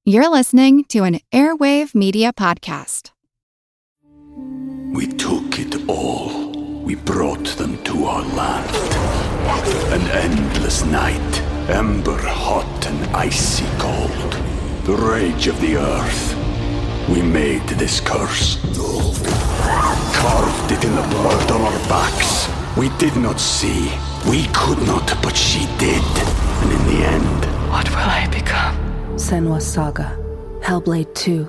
You're listening to an Airwave Media podcast. We took it all. We brought them to our land. An endless night, ember hot and icy cold. The rage of the earth. We made this curse. Carved it in the blood on our backs. We did not see. We could not, but she did. And in the end... What will I become? Senua's Saga. Hellblade 2.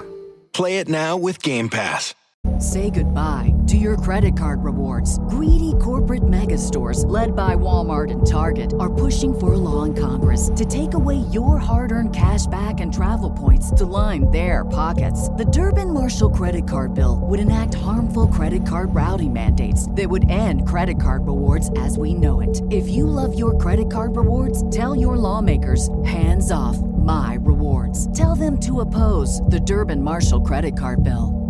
Play it now with Game Pass. Say goodbye to your credit card rewards. Greedy corporate mega stores, led by Walmart and Target, are pushing for a law in Congress to take away your hard-earned cash back and travel points to line their pockets. The Durbin-Marshall credit card bill would enact harmful credit card routing mandates that would end credit card rewards as we know it. If you love your credit card rewards, tell your lawmakers, hands off my rewards. Tell them to oppose the Durbin-Marshall credit card bill.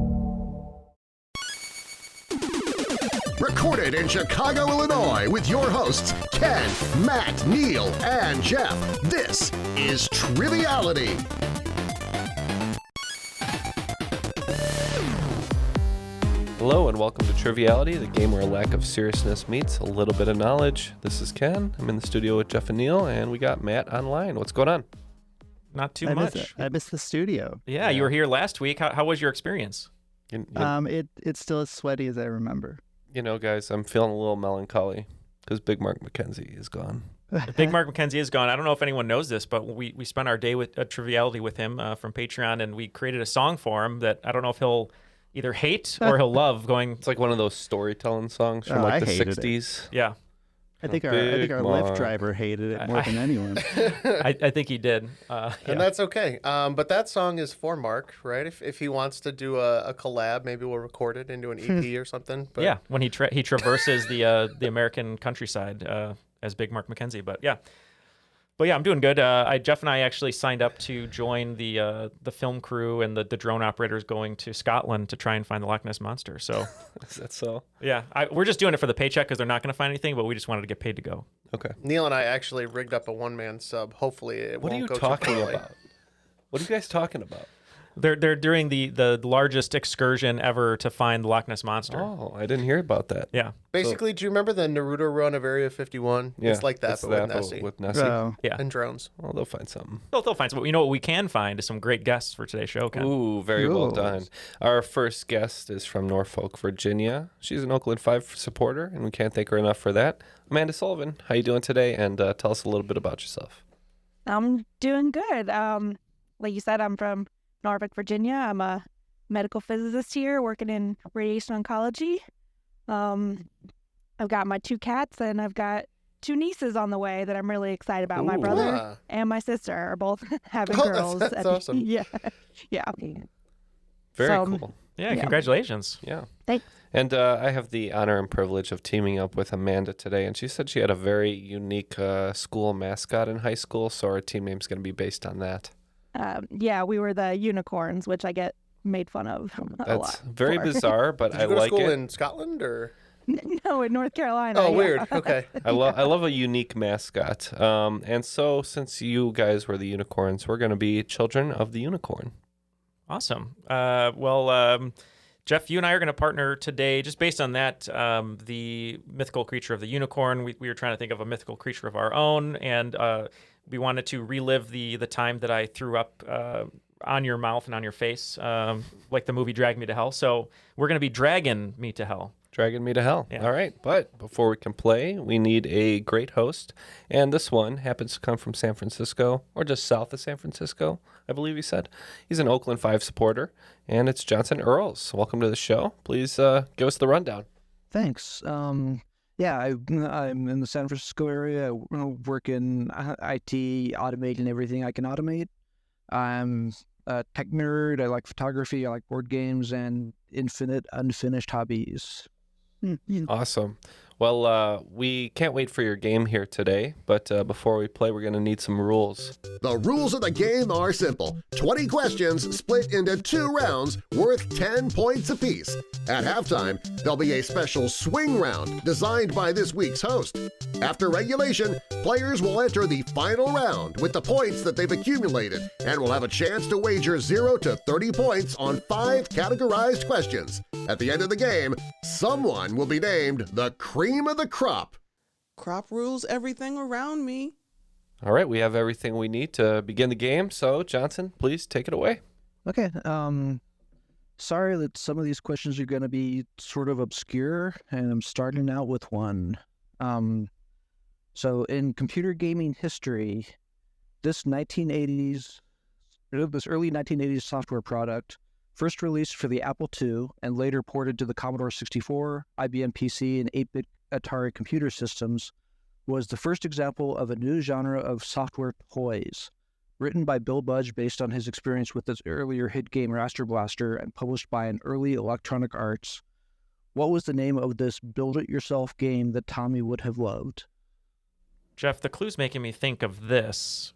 Recorded in Chicago, Illinois, with your hosts, Ken, Matt, Neal, and Jeff. This is Triviality. Hello and welcome to Triviality, the game where a lack of seriousness meets a little bit of knowledge. This is Ken. I'm in the studio with Jeff and Neal, and we got Matt online. What's going on? Not too much. I missed the studio. Yeah, you were here last week. How was your experience? It's still as sweaty as I remember. You know, guys, I'm feeling a little melancholy because Big Mark McKenzie is gone. Big Mark McKenzie is gone. I don't know if anyone knows this, but we spent our day with Triviality with him from Patreon, and we created a song for him that I don't know if he'll either hate or he'll love. It's like one of those storytelling songs from the 60s. Yeah. I think our Lyft driver hated it more than anyone. I think he did. And that's okay. But that song is for Mark, right? If he wants to do a collab, maybe we'll record it into an EP or something. But... Yeah, when he traverses the American countryside as Big Mark McKenzie. But yeah, I'm doing good. Jeff and I actually signed up to join the film crew and the drone operators going to Scotland to try and find the Loch Ness Monster. So is that so? Yeah, we're just doing it for the paycheck because they're not going to find anything, but we just wanted to get paid to go. Okay. Neal and I actually rigged up a one-man sub. Hopefully it won't go too poorly. What are you talking about? What are you guys talking about? They're doing the largest excursion ever to find the Loch Ness Monster. Oh, I didn't hear about that. Yeah. Basically, do you remember the Naruto run of Area 51? Yeah, it's like that, but with Nessie. Yeah. And drones. Well, they'll find something. They'll find something. You know what we can find is some great guests for today's show, Ken. Ooh, very well done. Our first guest is from Norfolk, Virginia. She's an Oakland 5 supporter, and we can't thank her enough for that. Amanda Sullivan, how you doing today? And tell us a little bit about yourself. I'm doing good. Like you said, I'm from Norfolk, Virginia. I'm a medical physicist here working in radiation oncology. I've got my 2 cats and I've got 2 nieces on the way that I'm really excited about. My brother and my sister are both having girls. That's awesome. Yeah. Very cool. Yeah, congratulations. Yeah. Thanks. And I have the honor and privilege of teaming up with Amanda today, and she said she had a very unique school mascot in high school, so our team name's going to be based on that. We were the unicorns, which I get made fun of a lot. That's very bizarre, but Did you I go like to school it. in Scotland or? No, in North Carolina. Oh, yeah. weird. Okay. I love a unique mascot. And so since you guys were the unicorns, we're going to be children of the unicorn. Awesome. Jeff, you and I are going to partner today just based on that, the mythical creature of the unicorn. We were trying to think of a mythical creature of our own, and we wanted to relive the time that I threw up on your mouth and on your face, like the movie Drag Me to Hell. So we're going to be dragging me to hell. Dragging me to hell. Yeah. All right. But before we can play, we need a great host. And this one happens to come from San Francisco, or just south of San Francisco, I believe he said. He's an Oakland 5 supporter, and it's Johnson Earls. Welcome to the show. Please give us the rundown. Thanks. I'm in the San Francisco area. I work in IT, automating everything I can automate. I'm a tech nerd. I like photography. I like board games and infinite unfinished hobbies. Awesome. Well, we can't wait for your game here today, but before we play, we're going to need some rules. The rules of the game are simple. 20 questions split into 2 rounds worth 10 points apiece. At halftime, there'll be a special swing round designed by this week's host. After regulation, players will enter the final round with the points that they've accumulated and will have a chance to wager 0 to 30 points on 5 categorized questions. At the end of the game, someone will be named the cream of the crop. Crop rules everything around me. All right, we have everything we need to begin the game, so Johnson, please take it away. Okay. Sorry that some of these questions are going to be sort of obscure, and I'm starting out with one. So in computer gaming history, this early 1980s software product, first released for the Apple II and later ported to the Commodore 64, IBM PC, and 8-bit Atari computer systems, was the first example of a new genre of software toys. Written by Bill Budge based on his experience with his earlier hit game Raster Blaster and published by an early Electronic Arts, what was the name of this build-it-yourself game that Tommy would have loved? Jeff, the clue's making me think of this.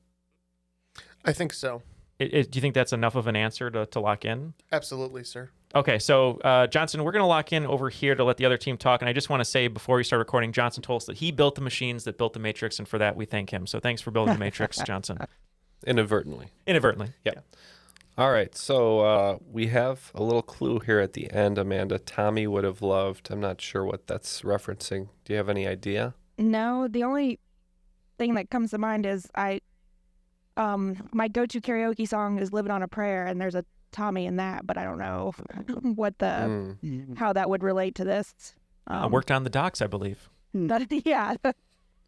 I think so. Do you think that's enough of an answer to lock in? Absolutely, sir. Okay, so Johnson, we're going to lock in over here to let the other team talk. And I just want to say before we start recording, Johnson told us that he built the machines that built the Matrix, and for that we thank him. So thanks for building the Matrix, Johnson. Inadvertently. Yeah. All right, so we have a little clue here at the end, Amanda. Tommy would have loved. I'm not sure what that's referencing. Do you have any idea? No, the only thing that comes to mind is my go-to karaoke song is "Living on a Prayer," and there's a Tommy in that, but I don't know what how that would relate to this. I worked on the docks, I believe. Yeah.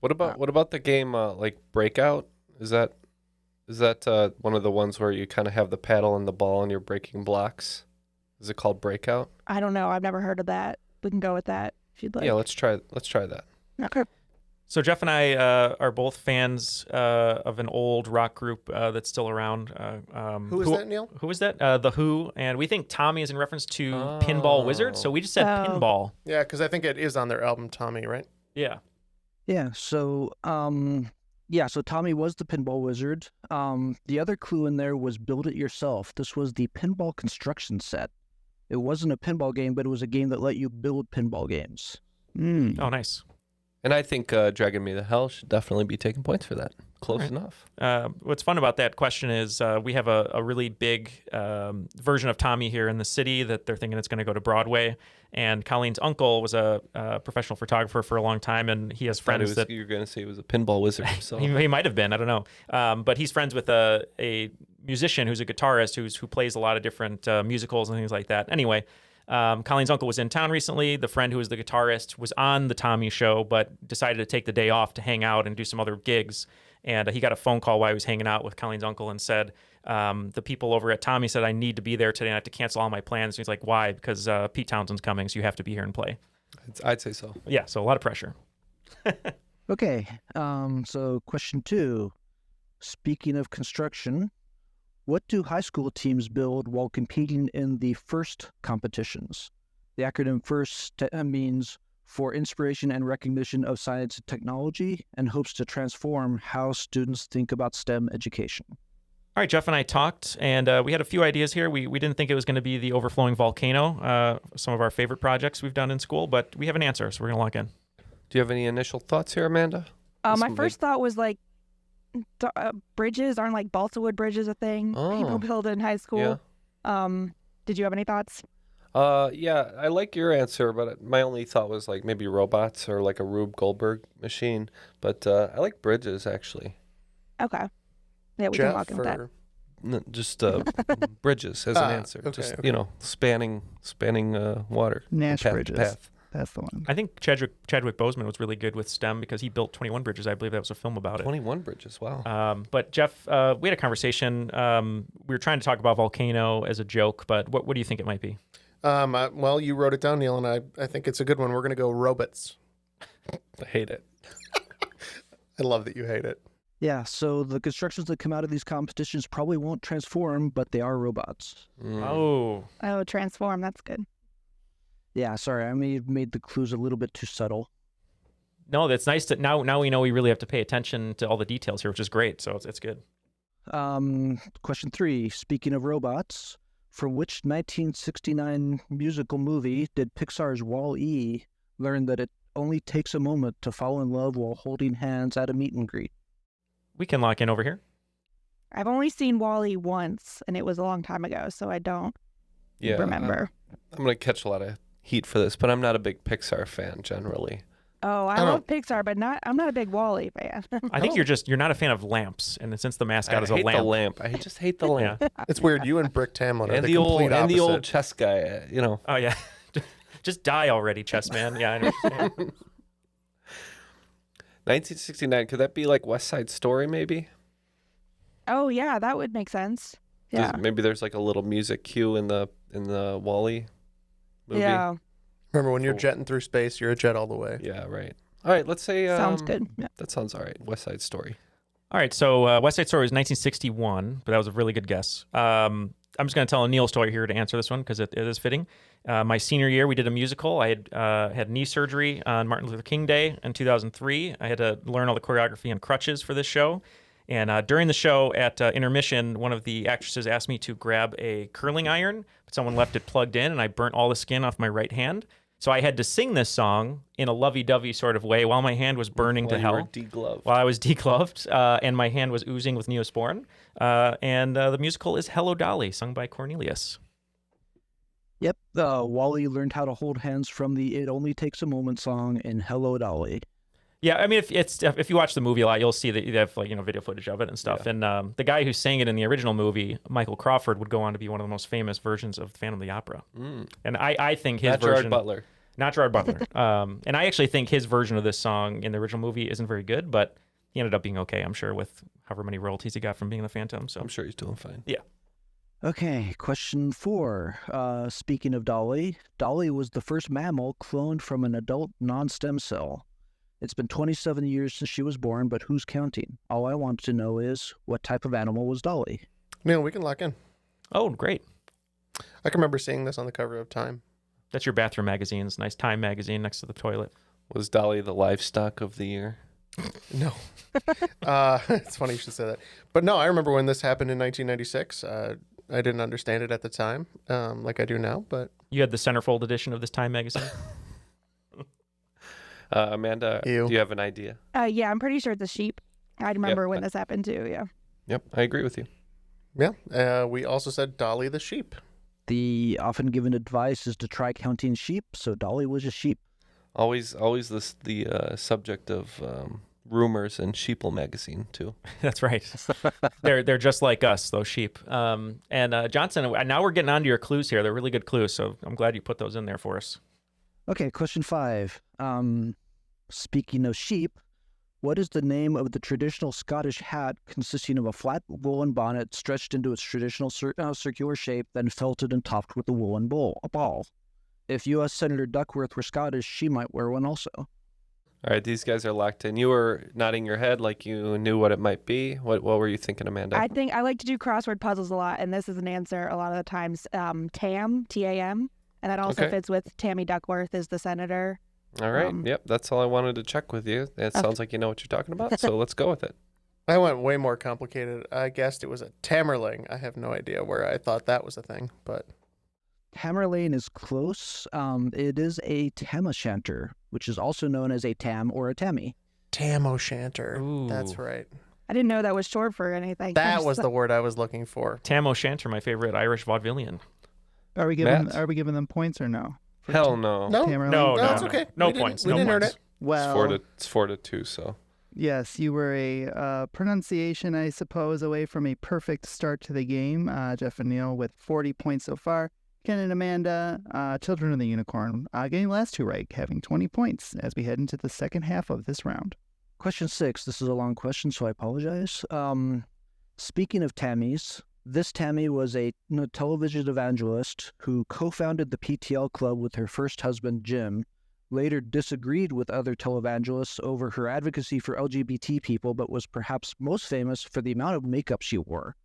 What about the game like Breakout? Is that one of the ones where you kind of have the paddle and the ball and you're breaking blocks? Is it called Breakout? I don't know. I've never heard of that. We can go with that if you'd like. Yeah, let's try that. Okay. So Jeff and I are both fans of an old rock group that's still around. Who is that, Neil? Who is that? The Who. And we think Tommy is in reference to Pinball Wizard, so we just said Pinball. Yeah, because I think it is on their album Tommy, right? Yeah. Yeah, so so Tommy was the Pinball Wizard. The other clue in there was Build It Yourself. This was the pinball construction set. It wasn't a pinball game, but it was a game that let you build pinball games. Oh, nice. And I think Dragging Me to Hell should definitely be taking points for that. Close enough. What's fun about that question is we have a really big version of Tommy here in the city that they're thinking it's going to go to Broadway. And Colleen's uncle was a professional photographer for a long time, and he has friends that... You're going to say he was a pinball wizard himself. he might have been, I don't know. But he's friends with a musician who's a guitarist who plays a lot of different musicals and things like that. Anyway... Colleen's uncle was in town recently. The friend who was the guitarist was on the Tommy show, but decided to take the day off to hang out and do some other gigs. And he got a phone call while he was hanging out with Colleen's uncle and said, the people over at Tommy said, I need to be there today and I have to cancel all my plans. And he's like, why? Because Pete Townshend's coming, so you have to be here and play. I'd say so. Yeah, so a lot of pressure. Okay, so question 2. Speaking of construction, what do high school teams build while competing in the FIRST competitions? The acronym FIRST means for inspiration and recognition of science and technology, and hopes to transform how students think about STEM education. All right, Jeff and I talked, and we had a few ideas here. We didn't think it was going to be the overflowing volcano, some of our favorite projects we've done in school, but we have an answer, so we're going to lock in. Do you have any initial thoughts here, Amanda? My first thought was like, bridges. Aren't like balsa wood bridges a thing people build in high school? Yeah. Did you have any thoughts? Yeah, I like your answer, but my only thought was like maybe robots or like a Rube Goldberg machine. But I like bridges actually. Okay. Yeah, we can lock in with that. No, just bridges as an answer. Okay, just okay. Spanning water. Nash path to bridges. path. That's the one. I think Chadwick Boseman was really good with STEM because he built 21 bridges. I believe that was a film about it. 21 bridges, wow. But Jeff, we had a conversation. We were trying to talk about volcano as a joke, but what do you think it might be? Well, you wrote it down, Neil, and I think it's a good one. We're going to go robots. I hate it. I love that you hate it. Yeah, so the constructions that come out of these competitions probably won't transform, but they are robots. Oh, transform. That's good. Yeah, sorry, I may have made the clues a little bit too subtle. No, that's nice to now we know we really have to pay attention to all the details here, which is great. So it's good. Question 3. Speaking of robots, from which 1969 musical movie did Pixar's Wall-E learn that it only takes a moment to fall in love while holding hands at a meet and greet? We can lock in over here. I've only seen Wall-E once, and it was a long time ago, so I don't remember. I'm going to catch a lot of heat for this, but I'm not a big Pixar fan generally. Oh, I love Pixar, but I'm not a big Wall-E fan. I think you're not a fan of lamps, and since the mascot is a lamp. I just hate the lamp. It's weird. You and Brick Tamlin are the old complete opposite. and the old chess guy, you know. Oh yeah, just die already, chess man. Yeah, I understand. 1969. Could that be like West Side Story, maybe? Oh yeah, that would make sense. Yeah. Maybe there's like a little music cue in the Wall-E movie. Yeah. Remember, when you're jetting through space, you're a jet all the way. Yeah, right. All right, let's say... sounds good. Yeah. That sounds all right. West Side Story. All right, so West Side Story was 1961, but that was a really good guess. I'm just going to tell a Neal story here to answer this one because it is fitting. My senior year, we did a musical. I had knee surgery on Martin Luther King Day in 2003. I had to learn all the choreography on crutches for this show. And during the show at intermission, one of the actresses asked me to grab a curling iron, but someone left it plugged in, and I burnt all the skin off my right hand. So I had to sing this song in a lovey-dovey sort of way while my hand was burning to hell. While I was degloved, and my hand was oozing with neosporin. And the musical is Hello, Dolly, sung by Cornelius. Yep, Wall-E learned how to hold hands from the It Only Takes a Moment song in Hello, Dolly. Yeah, I mean, if you watch the movie a lot, you'll see that you have video footage of it and stuff. Yeah. And the guy who sang it in the original movie, Michael Crawford, would go on to be one of the most famous versions of Phantom of the Opera. And I think his version... Not Gerard Butler. And I actually think his version of this song in the original movie isn't very good, but he ended up being okay, I'm sure, with however many royalties he got from being the Phantom. So I'm sure he's doing fine. Yeah. Okay, question 4. Speaking of Dolly, Dolly was the first mammal cloned from an adult non-stem cell. It's been 27 years since she was born, but who's counting? All I want to know is, what type of animal was Dolly? Neal, we can lock in. Oh, great. I can remember seeing this on the cover of Time. That's your bathroom magazine. It's a nice Time magazine next to the toilet. Was Dolly the livestock of the year? No. It's funny you should say that. But no, I remember when this happened in 1996. I didn't understand it at the time, like I do now, but... You had the centerfold edition of this Time magazine? Amanda, do you have an idea? Yeah, I'm pretty sure it's a sheep. I remember when this happened too, yeah. Yep, I agree with you. Yeah, we also said Dolly the sheep. The often given advice is to try counting sheep, so Dolly was a sheep. Always the subject of rumors in Sheeple magazine too. That's right. They're just like us, those sheep. And Johnson, now we're getting onto your clues here. They're really good clues, so I'm glad you put those in there for us. Okay, question 5. Speaking of sheep, what is the name of the traditional Scottish hat consisting of a flat woolen bonnet stretched into its traditional circular shape, then felted and topped with a woolen ball? If U.S. Senator Duckworth were Scottish, she might wear one also. All right, these guys are locked in. You were nodding your head like you knew what it might be. What were you thinking, Amanda? I think I like to do crossword puzzles a lot, and this is an answer a lot of the times. TAM, T-A-M, and that also fits with Tammy Duckworth is the senator. All right. Yep. That's all I wanted to check with you. It sounds like you know what you're talking about, so let's go with it. I went way more complicated. I guessed it was a Tamerlane. I have no idea where I thought that was a thing, but... Tamerlane is close. It is a tam-o'-shanter, which is also known as a tam or a tammy. Tam-o'-shanter. That's right. I didn't know that was short for anything. That was the word I was looking for. Tam-o'-shanter, my favorite Irish vaudevillian. Are we giving them points or no? Hell no. No, it's okay. No points. We didn't earn it. Well, it's 4-2, so. Yes, you were a pronunciation, I suppose, away from a perfect start to the game. Jeff and Neal with 40 points so far. Ken and Amanda, Children of the Unicorn, getting the last two right, having 20 points as we head into the second half of this round. Question 6. This is a long question, so I apologize. Speaking of Tammys, this Tammy was a television evangelist who co-founded the PTL Club with her first husband, Jim, later disagreed with other televangelists over her advocacy for LGBT people, but was perhaps most famous for the amount of makeup she wore.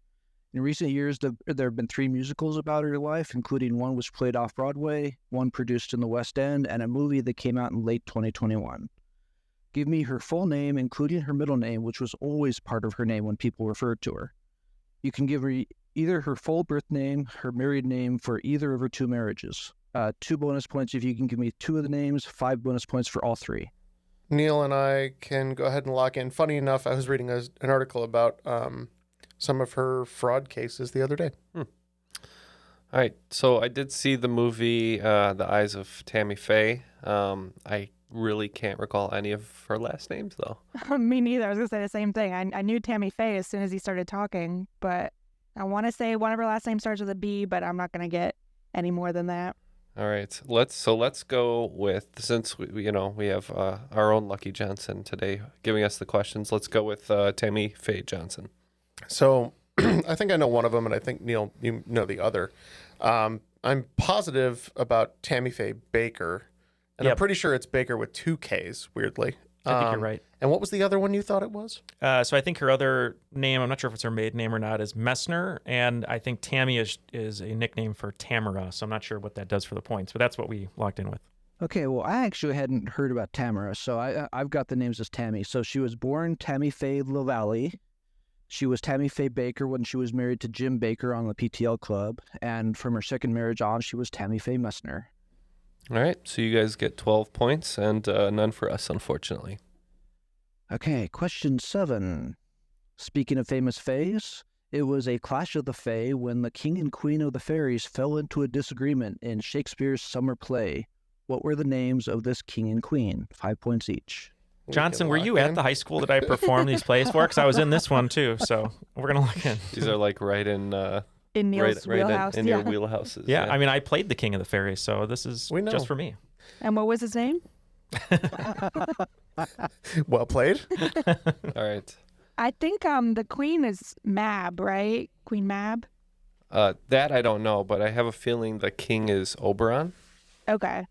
In recent years, there have been 3 musicals about her life, including one which played off-Broadway, one produced in the West End, and a movie that came out in late 2021. Give me her full name, including her middle name, which was always part of her name when people referred to her. You can give her either her full birth name, her married name for either of her 2 marriages. 2 bonus points if you can give me 2 of the names, 5 bonus points for all 3. Neal and I can go ahead and lock in. Funny enough, I was reading an article about some of her fraud cases the other day. All right, so I did see the movie The Eyes of Tammy Faye. I really can't recall any of her last names, though. Me neither. I was going to say the same thing. I knew Tammy Faye as soon as he started talking, but I want to say one of her last names starts with a B, but I'm not going to get any more than that. All right, let's go with, since we have our own Lucky Johnson today giving us the questions. Let's go with Tammy Faye Johnson. So I think I know one of them, and I think, Neal, you know the other. I'm positive about Tammy Faye Baker, and I'm pretty sure it's Baker with 2 Ks, weirdly. I think you're right. And what was the other one you thought it was? So I think her other name, I'm not sure if it's her maiden name or not, is Messner, and I think Tammy is a nickname for Tamara, so I'm not sure what that does for the points, but that's what we locked in with. Okay, well, I actually hadn't heard about Tamara, so I've got the names as Tammy. So she was born Tammy Faye LaValle. She was Tammy Faye Baker when she was married to Jim Baker on the PTL Club, and from her second marriage on, she was Tammy Faye Messner. All right, so you guys get 12 points and none for us, unfortunately. Okay, question 7. Speaking of famous fays, it was a clash of the fae when the king and queen of the fairies fell into a disagreement in Shakespeare's summer play. What were the names of this king and queen? 5 points each. Johnson, were you at the high school that I performed these plays for? Because I was in this one too, so we're going to look in. These are like right in Neal's wheelhouse. in your wheelhouses. Yeah, I mean, I played the King of the Fairies, so this is just for me. And what was his name? Well played. All right. I think the queen is Mab, right? Queen Mab? That I don't know, but I have a feeling the king is Oberon. Okay.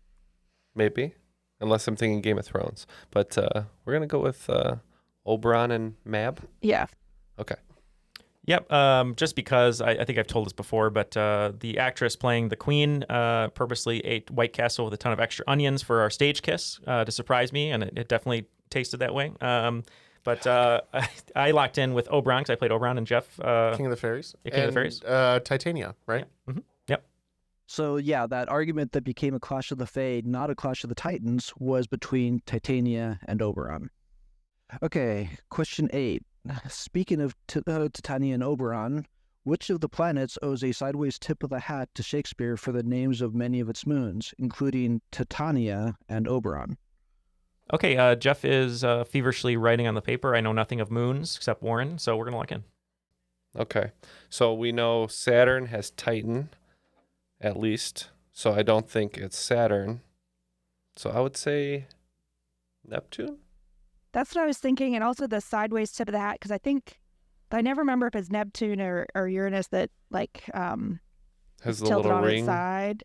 Maybe. Unless I'm thinking Game of Thrones. But we're going to go with Oberon and Mab. Yeah. Okay. Yep, just because I think I've told this before, but the actress playing the queen purposely ate White Castle with a ton of extra onions for our stage kiss to surprise me, and it definitely tasted that way. But I locked in with Oberon because I played Oberon and Jeff. King of the Fairies. King of the Fairies. Titania, right? Yeah. Mm-hmm. Yep. So, yeah, that argument that became a Clash of the Fae, not a Clash of the Titans, was between Titania and Oberon. Okay, question 8. Speaking of Titania and Oberon, which of the planets owes a sideways tip of the hat to Shakespeare for the names of many of its moons, including Titania and Oberon? Okay, Jeff is feverishly writing on the paper. I know nothing of moons except Warren, so we're going to lock in. Okay, so we know Saturn has Titan, at least, so I don't think it's Saturn. So I would say Neptune? That's what I was thinking, and also the sideways tip of the hat, because I never remember if it's Neptune or Uranus that has the tilted little on ring its side,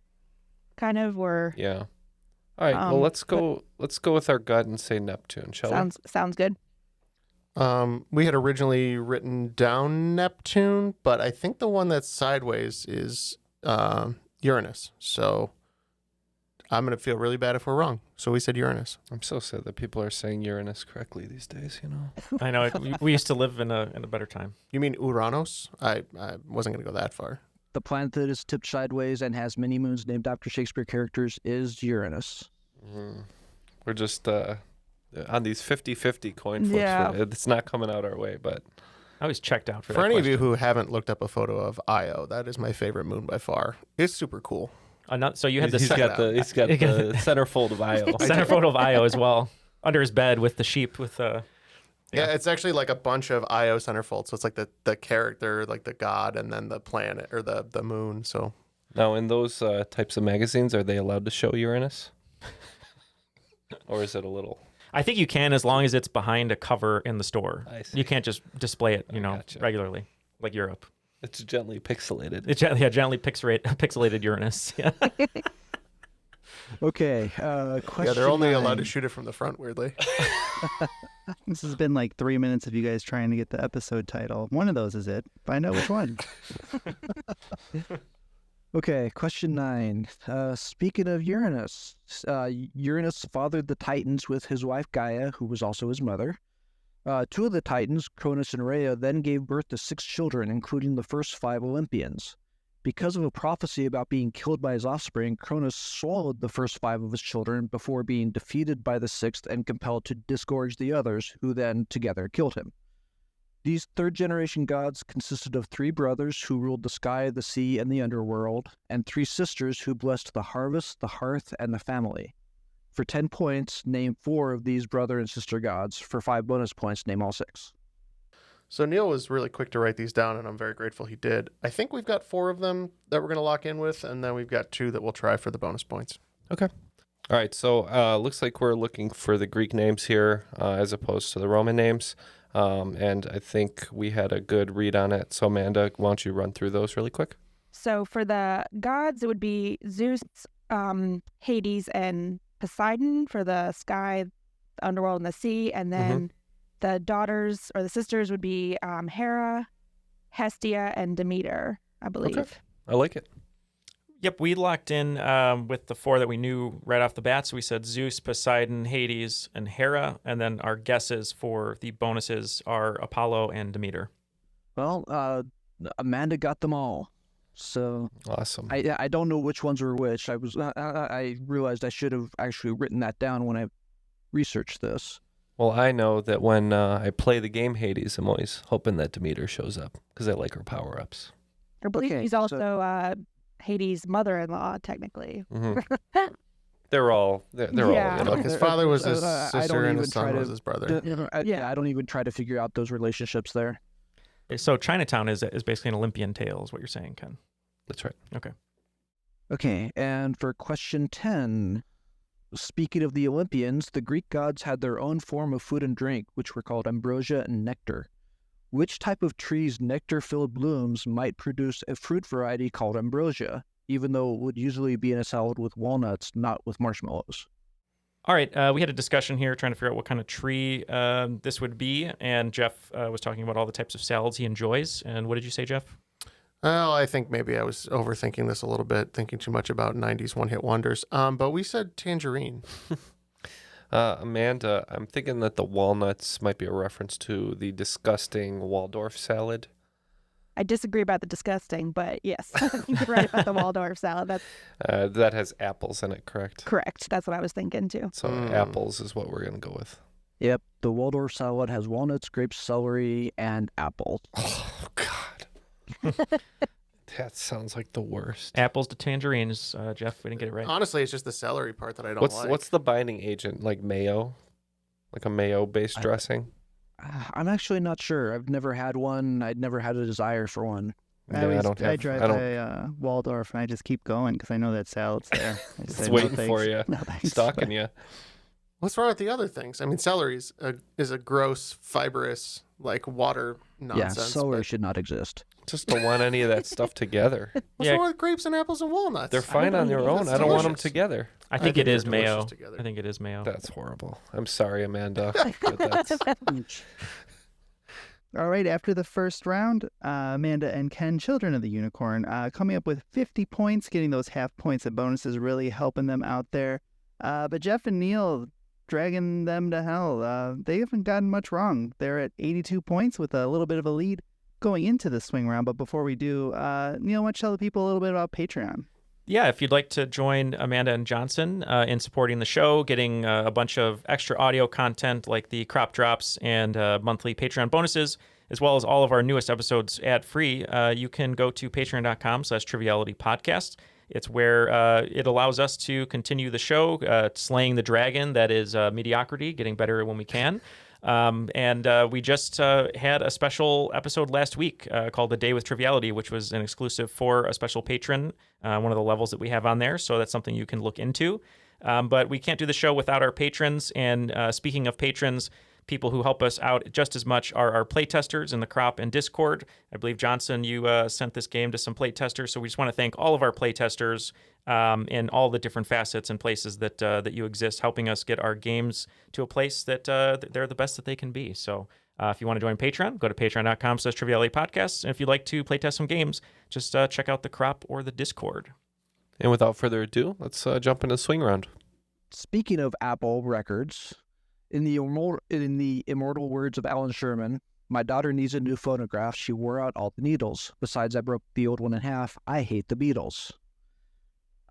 kind of, or yeah. All right, well let's go with our gut and say Neptune, shall we? Sounds good. We had originally written down Neptune, but I think the one that's sideways is Uranus. So I'm going to feel really bad if we're wrong. So we said Uranus. I'm so sad that people are saying Uranus correctly these days, you know. I know. We used to live in a better time. You mean Uranus? I wasn't going to go that far. The planet that is tipped sideways and has many moons named after Shakespeare characters is Uranus. We're just on these 50-50 coin flips. Yeah. It's not coming out our way, but I was checked out for that For any question. of you who haven't looked up a photo of Io, that is my favorite moon by far. It's super cool. So you had he's got the centerfold of Io. Centerfold of Io as well, under his bed with the sheep with Yeah, it's actually like a bunch of Io centerfolds. So it's like the character, like the god, and then the planet or the moon. So now, in those types of magazines, are they allowed to show Uranus, or is it a little? I think you can, as long as it's behind a cover in the store. I see. You can't just display it, Gotcha. regularly, like Europe. It's gently pixelated. It's gently pixelated Uranus. Yeah. Okay, question yeah, they're only 9. allowed to shoot it from the front. Weirdly. This has been like 3 minutes of you guys trying to get the episode title. One of those is it. Find out which one. Okay, question 9. Speaking of Uranus, Uranus fathered the Titans with his wife Gaia, who was also his mother. 2 of the Titans, Cronus and Rhea, then gave birth to 6 children, including the first 5 Olympians. Because of a prophecy about being killed by his offspring, Cronus swallowed the first 5 of his children before being defeated by the 6th and compelled to disgorge the others, who then together killed him. These third-generation gods consisted of 3 brothers who ruled the sky, the sea, and the underworld, and 3 sisters who blessed the harvest, the hearth, and the family. For 10 points, name 4 of these brother and sister gods. For 5 bonus points, name all 6. So Neal was really quick to write these down, and I'm very grateful he did. I think we've got 4 of them that we're going to lock in with, and then we've got 2 that we'll try for the bonus points. Okay. All right, so looks like we're looking for the Greek names here as opposed to the Roman names. And I think we had a good read on it. So Amanda, why don't you run through those really quick? So for the gods, it would be Zeus, Hades, and Poseidon for the sky, the underworld, and the sea. And then the daughters or the sisters would be Hera, Hestia, and Demeter, I believe. Okay. I like it. Yep, we locked in with the 4 that we knew right off the bat. So we said Zeus, Poseidon, Hades, and Hera. And then our guesses for the bonuses are Apollo and Demeter. Well, Amanda got them all. So awesome. I don't know which ones were which. I realized I should have actually written that down when I researched this. Well, I know that when I play the game Hades, I'm always hoping that Demeter shows up because I like her power-ups. I believe he's also Hades' mother-in-law, technically. They're all Look, his father was his sister and his son was his brother. I don't even try to figure out those relationships there. So Chinatown is basically an Olympian tale, is what you're saying, Ken. That's right. Okay. Okay, and for question 10, speaking of the Olympians, the Greek gods had their own form of food and drink, which were called ambrosia and nectar. Which type of tree's nectar-filled blooms might produce a fruit variety called ambrosia, even though it would usually be in a salad with walnuts, not with marshmallows? All right, we had a discussion here trying to figure out what kind of tree this would be, and Jeff was talking about all the types of salads he enjoys. And what did you say, Jeff? Well, I think maybe I was overthinking this a little bit, thinking too much about 90s one-hit wonders. But we said tangerine. Amanda, I'm thinking that the walnuts might be a reference to the disgusting Waldorf salad. I disagree about the disgusting, but yes, you're right about the Waldorf salad. That's that has apples in it, correct? correct. That's what I was thinking too. So apples is what we're going to go with. Yep, the Waldorf salad has walnuts, grapes, celery, and apples. Oh, God. That sounds like the worst. Apples to tangerines, Jeff. We didn't get it right. Honestly, it's just the celery part that I don't like. What's the binding agent? Like mayo? Like a mayo-based dressing? I'm actually not sure. I've never had one. I'd never had a desire for one. I drive by Waldorf and I just keep going because I know that salad's there. It's waiting for you, stalking you. What's wrong with the other things? I mean, celery is a gross, fibrous, like water nonsense. Yeah, celery should not exist. Just don't want any of that stuff together. What's wrong with grapes and apples and walnuts? They're fine on their own. I don't want them together. I think it is mayo. I think it is mayo. That's horrible. I'm sorry, Amanda. All right, after the first round, Amanda and Ken, children of the unicorn, coming up with 50 points, getting those half points and bonuses, really helping them out there. But Jeff and Neal, dragging them to hell. They haven't gotten much wrong. They're at 82 points with a little bit of a lead going into the swing round. But before we do, Neal, why don't you tell the people a little bit about Patreon? Yeah, if you'd like to join Amanda and Johnson in supporting the show, getting a bunch of extra audio content like the crop drops and monthly Patreon bonuses, as well as all of our newest episodes ad-free, you can go to patreon.com/trivialitypodcast. It's where it allows us to continue the show, slaying the dragon that is mediocrity, getting better when we can. And we just had a special episode last week called The Day with Triviality, which was an exclusive for a special patron, one of the levels that we have on there. So that's something you can look into. But we can't do the show without our patrons. And speaking of patrons, people who help us out just as much are our playtesters in the Crop and Discord. I believe, Johnson, you sent this game to some playtesters. So we just want to thank all of our playtesters in all the different facets and places that you exist, helping us get our games to a place that they're the best that they can be. So If you want to join Patreon, go to patreon.com/trivialitypodcast. And if you'd like to play test some games, just check out the Crop or the Discord. And without further ado, let's jump into the swing round. Speaking of Apple records, in the immortal words of Alan Sherman, my daughter needs a new phonograph. She wore out all the needles. Besides, I broke the old one in half. I hate the Beatles.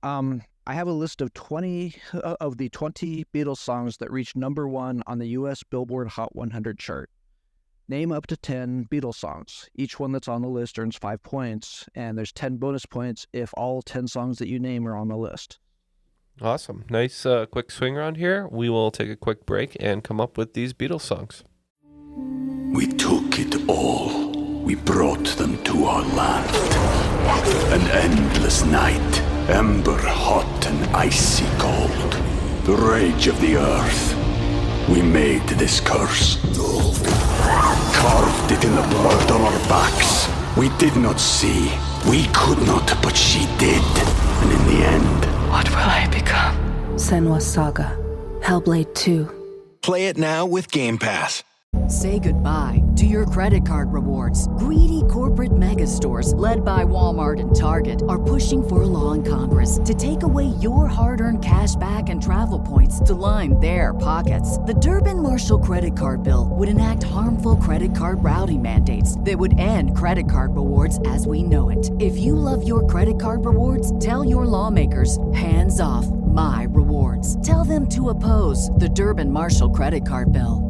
I have a list of 20 of the 20 Beatles songs that reached number 1 on the U.S. Billboard Hot 100 chart. Name up to 10 Beatles songs. Each one that's on the list earns 5 points, and there's 10 bonus points if all 10 songs that you name are on the list. Awesome. Nice quick swing round here. We will take a quick break and come up with these Beatles songs. We took it all. We brought them to our land. An endless night, ember hot and icy cold. The rage of the earth. We made this curse. Carved it in the blood on our backs. We did not see. We could not, but she did. And in the end, What will I become? Senua's Saga. Hellblade 2. Play it now with Game Pass. Say goodbye to your credit card rewards. Greedy corporate mega stores, led by Walmart and Target, are pushing for a law in Congress to take away your hard-earned cash back and travel points to line their pockets. The Durbin-Marshall credit card bill would enact harmful credit card routing mandates that would end credit card rewards as we know it. If you love your credit card rewards, tell your lawmakers, hands off my rewards. Tell them to oppose the Durbin-Marshall credit card bill.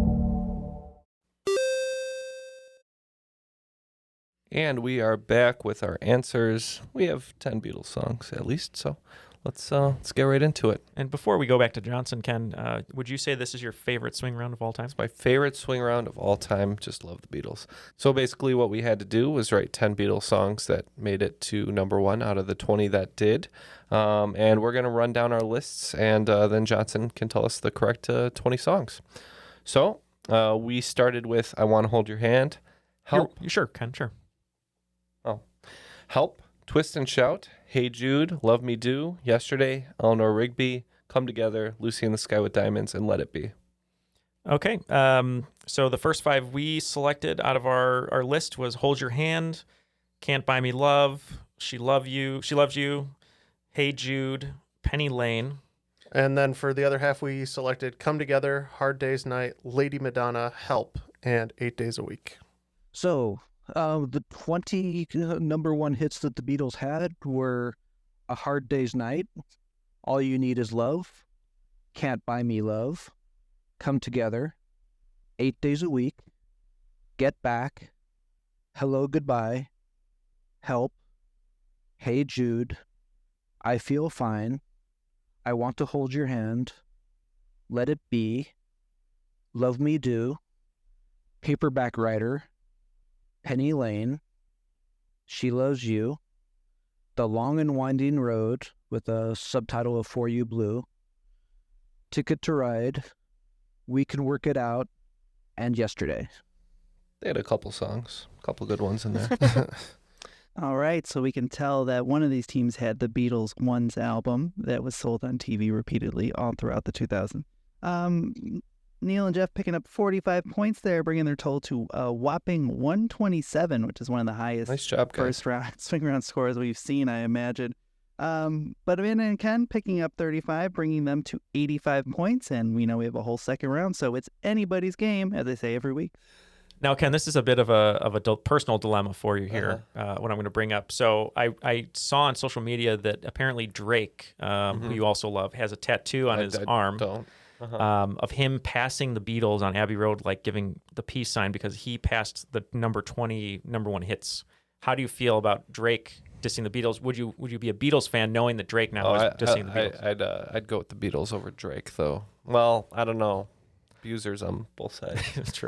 And we are back with our answers. We have 10 Beatles songs at least, so let's get right into it. And before we go back to Johnson, Ken, would you say this is your favorite swing round of all time? It's my favorite swing round of all time. Just love the Beatles. So basically what we had to do was write 10 Beatles songs that made it to number 1 out of the 20 that did. And we're going to run down our lists, and then Johnson can tell us the correct 20 songs. So we started with I Want to Hold Your Hand. Help. Sure, Ken, sure. Help, Twist and Shout, Hey Jude, Love Me Do, Yesterday, Eleanor Rigby, Come Together, Lucy in the Sky with Diamonds, and Let It Be. Okay, so the first 5 we selected out of our list was Hold Your Hand, Can't Buy Me Love, She Loves You, Hey Jude, Penny Lane. And then for the other half, we selected Come Together, Hard Day's Night, Lady Madonna, Help, and 8 Days a Week. So, the 20 number 1 hits that the Beatles had were A Hard Day's Night, All You Need Is Love, Can't Buy Me Love, Come Together, 8 Days a Week, Get Back, Hello Goodbye, Help, Hey Jude, I Feel Fine, I Want to Hold Your Hand, Let It Be, Love Me Do, Paperback Writer, Penny Lane, She Loves You, The Long and Winding Road with a subtitle of For You Blue, Ticket to Ride, We Can Work It Out, and Yesterday. They had a couple songs, a couple good ones in there. All right, so we can tell that one of these teams had the Beatles' Ones album that was sold on TV repeatedly all throughout the 2000s. Neal and Jeff picking up 45 points there, bringing their total to a whopping 127, which is one of the highest Nice job, guys. first round swing round scores we've seen, I imagine. But Amanda and Ken picking up 35, bringing them to 85 points, and we know we have a whole second round, so it's anybody's game, as they say every week. Now, Ken, this is a bit of a personal dilemma for you here, what I'm going to bring up. So I saw on social media that apparently Drake, who you also love, has a tattoo on his arm. Of him passing the Beatles on Abbey Road, like giving the peace sign because he passed the number 20 number 1 hits. How do you feel about Drake dissing the Beatles? Would you be a Beatles fan knowing that Drake now is dissing the Beatles? I'd go with the Beatles over Drake, though. Well, I don't know. Abusers on both sides. It's true.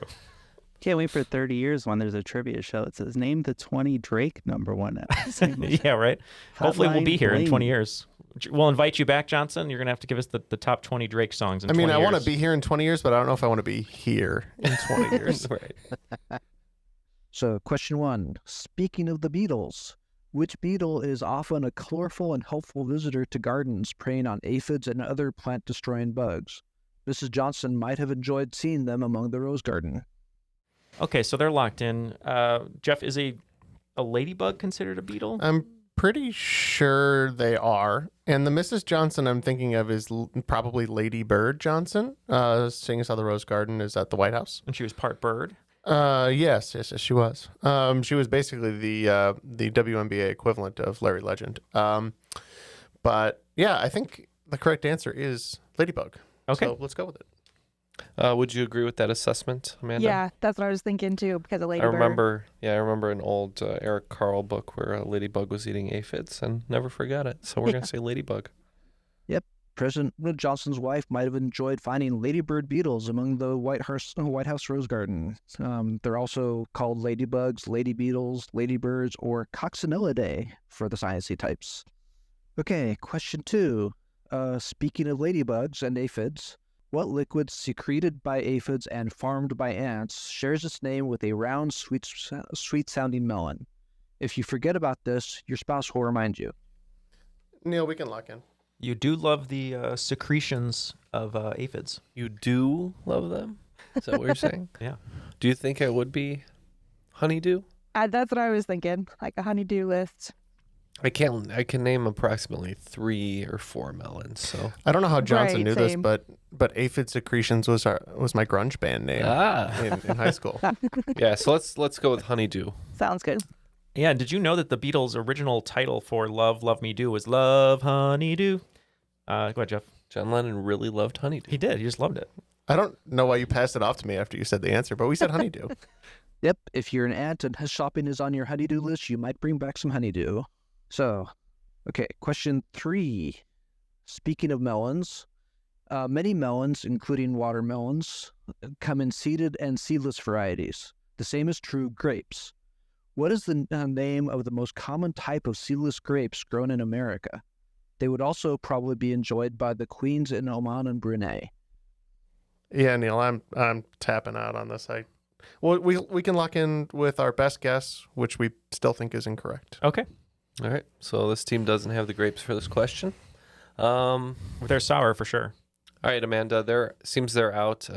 Can't wait for 30 years when there's a trivia show that says, name the 20 Drake number 1 Yeah, right. Hopefully we'll be here in 20 years. We'll invite you back, Johnson. You're going to have to give us the top 20 Drake songs in 20 years. I want to be here in 20 years, but I don't know if I want to be here in 20 years. Right. So, question 1. Speaking of the Beatles, which Beatle is often a colorful and helpful visitor to gardens, preying on aphids and other plant-destroying bugs? Mrs. Johnson might have enjoyed seeing them among the rose garden. Okay, so they're locked in. Jeff, is a ladybug considered a beetle? I'm pretty sure they are. And the Mrs. Johnson I'm thinking of is probably Lady Bird Johnson. Seeing as how the Rose Garden is at the White House. And she was part bird? Yes, she was. She was basically the WNBA equivalent of Larry Legend. But yeah, I think the correct answer is Ladybug. Okay. So let's go with it. Would you agree with that assessment, Amanda? Yeah, that's what I was thinking too, because of I Ladybird. remember an old Eric Carle book where a ladybug was eating aphids and never forgot it. So we're going to say ladybug. Yep. President Johnson's wife might have enjoyed finding ladybird beetles among the White House rose garden. They're also called ladybugs, lady beetles, ladybirds, or coccinellidae for the sciencey types. Okay, question 2. Speaking of ladybugs and aphids, what liquid secreted by aphids and farmed by ants shares its name with a round, sweet-sounding melon? If you forget about this, your spouse will remind you. Neil, we can lock in. You do love the secretions of aphids. You do love them? Is that what you're saying? Yeah. Do you think it would be honeydew? That's what I was thinking, like a honeydew list. I can name approximately 3 or 4 melons. So I don't know how Johnson knew same. this, but Aphid Secretions was my grunge band name in high school. Yeah, so let's go with honeydew. Sounds good. Yeah, and did you know that the Beatles' original title for Love, Love Me Do was Love, Honeydew? Go ahead, Jeff. John Lennon really loved honeydew. He did. He just loved it. I don't know why you passed it off to me after you said the answer, but we said honeydew. Yep, if you're an ant and shopping is on your honeydew list, you might bring back some honeydew. So, okay, question 3. Speaking of melons, many melons, including watermelons, come in seeded and seedless varieties. The same is true of grapes. What is the name of the most common type of seedless grapes grown in America? They would also probably be enjoyed by the queens in Oman and Brunei. Yeah, Neil, I'm tapping out on this. We can lock in with our best guess, which we still think is incorrect. Okay. All right, so this team doesn't have the grapes for this question. They're sour for sure. All right, Amanda, they're out.